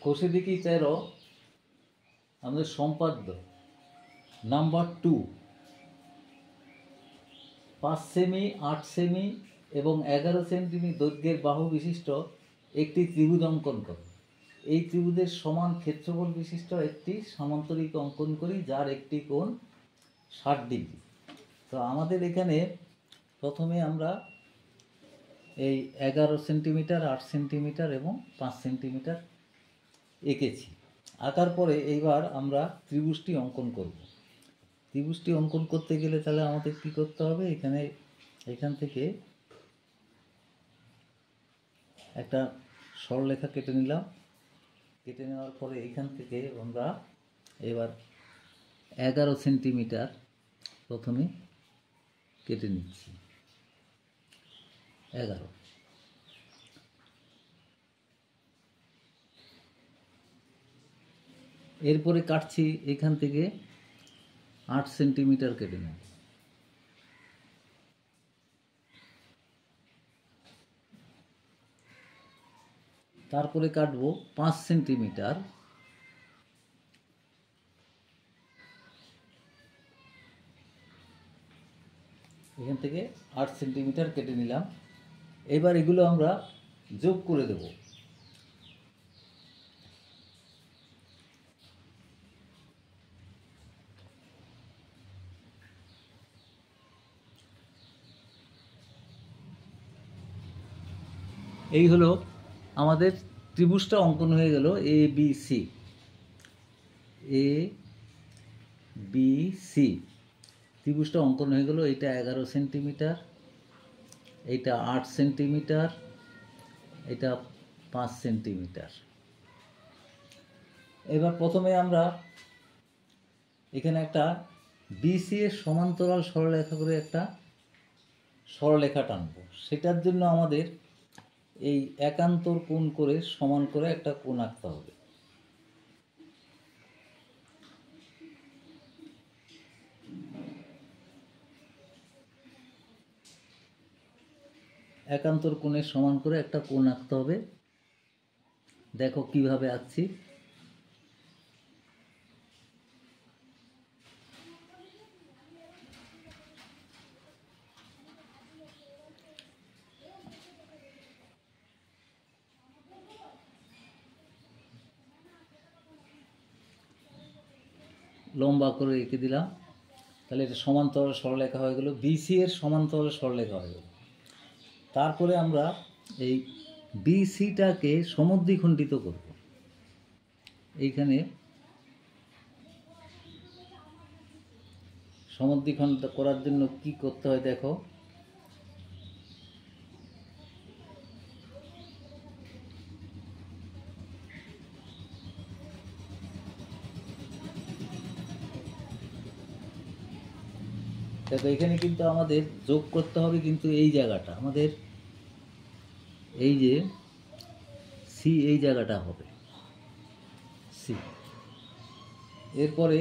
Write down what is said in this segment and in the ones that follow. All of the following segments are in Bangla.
কোষেদিকি 13 আমাদের সম্পাদ্য নাম্বার 2 5 সেমি 8 সেমি এবং 11 সেন্টিমি দৈর্ঘ্যের বাহু বিশিষ্ট একটি ত্রিভুজ অঙ্কন করো। এই ত্রিভুজের সমান ক্ষেত্রফল বিশিষ্ট একটি সামান্তরিক অঙ্কন করি যার একটি কোণ 60 ডিগ্রি। তো আমাদের এখানে প্রথমে আমরা এই 11 সেন্টিমিটার 8 সেন্টিমিটার এবং 5 সেন্টিমিটার এঁকেছি। আঁকার পরে এইবার আমরা ত্রিভুজটি অঙ্কন করব। ত্রিভুজটি অঙ্কন করতে গেলে তাহলে আমাদের কী করতে হবে, এখান থেকে একটা সরলরেখা কেটে নিলাম। কেটে নেওয়ার পরে এখান থেকে আমরা এবার 11 সেন্টিমিটার প্রথমে কেটে নিচ্ছি। 11 এরপরে কাটছি এখান থেকে 8 সেন্টিমিটার কেটে নেব। তারপরে কাটবো 5 সেন্টিমিটার। এখান থেকে 8 সেন্টিমিটার কেটে নিলাম। এবার এগুলো আমরা যোগ করে দেব। এই হলো আমাদের ত্রিভুজটা অঙ্কন হয়ে গেল এ বি সি। ত্রিভুজটা অঙ্কন হয়ে গেল। এইটা 11 সেন্টিমিটার, এইটা 8 সেন্টিমিটার, এটা 5 সেন্টিমিটার। এবার প্রথমে আমরা এখানে একটা বিসি এর সমান্তরাল সরলরেখা করে একটা সরলরেখা টানবো। সেটার জন্য আমাদের এই একান্তর কোণ করে সমান করে একটা কোণ আঁকতে হবে। একান্তর কোণের সমান করে একটা কোণ আঁকতে হবে। দেখো কিভাবে আঁকছি। লম্বা করে এঁকে দিলাম। তাহলে এটা সমান্তরাল সরলরেখা হয়ে গেল, বিসি এর সমান্তরাল সরলরেখা হয়ে গেল। তারপরে আমরা এই বিসিটাকে সমদ্বিখণ্ডিত করব। এইখানে সমদ্বিখণ্ডিত করার জন্য কি করতে হয় দেখো। দেখো এখানে কিন্তু আমাদের যোগ করতে হবে, কিন্তু এই জায়গাটা আমাদের এই যে সি, এই জায়গাটা হবে সি। এরপরে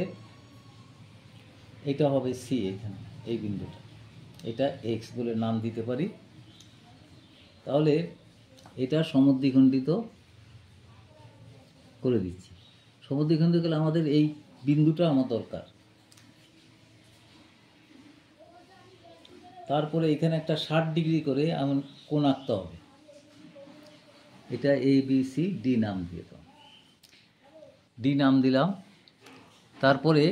এটা হবে সি, এখানে এই বিন্দুটা, এটা এক্স বলে নাম দিতে পারি। তাহলে এটা সমদ্বিখণ্ডিত করে দিচ্ছি। সমদ্বিখণ্ডিত করলে আমাদের এই বিন্দুটা আমার দরকার। তারপরে এখানে একটা 60 ডিগ্রি করে এমন কোণ আঁকতে হবে। এটা এ বি সি ডি নাম দিয়ে দাও, ডি নাম দিলাম। তারপরে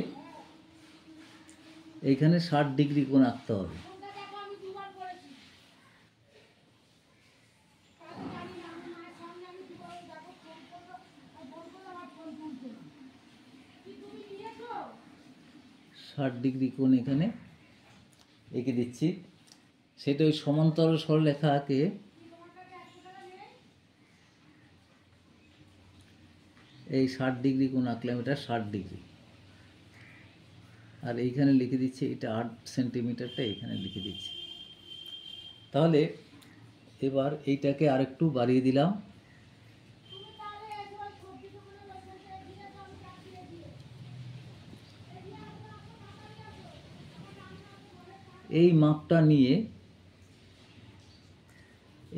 এইখানে 60 ডিগ্রি কোণ আঁকতে হবে। ষাট ডিগ্রি কোণ এখানে এঁকে দিচ্ছি। সেটা ওই সমান্তরাল সরলরেখাকে এই 60 ডিগ্রি কোণ আঁকলাম, এটা 60 ডিগ্রি। আর এইখানে লিখে দিচ্ছি এটা 8 সেন্টিমিটারটা এখানে লিখে দিচ্ছি। তাহলে এবার এইটাকে আরেকটু বাড়িয়ে দিলাম। এই মাপটা নিয়ে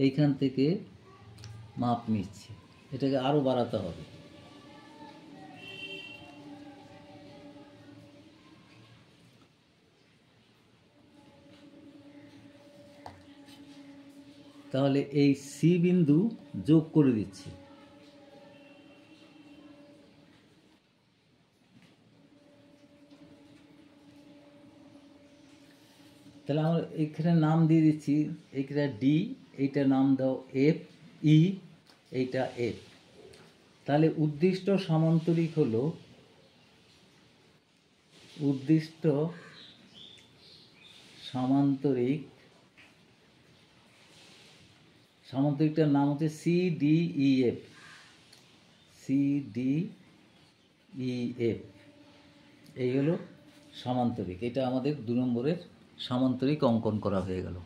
এইখান থেকে মাপ নিচ্ছি, এটাকে আরও বাড়াতে হবে। তাহলে এই সি বিন্দু যোগ করে দিচ্ছি। তাহলে আমরা এখানে নাম দিয়ে দিচ্ছি, এইটা ডি, এইটা নাম দাও এফ, ই, এইটা এফ। তাহলে উদ্দিষ্ট সামান্তরিক হলো, উদ্দিষ্ট সামান্তরিক, সামান্তরিকটার নাম হচ্ছে C D E F, C D E F. এই হলো সামান্তরিক। এটা আমাদের 2 নম্বরের সামান্তরিক অঙ্কন করা হয়ে গেল।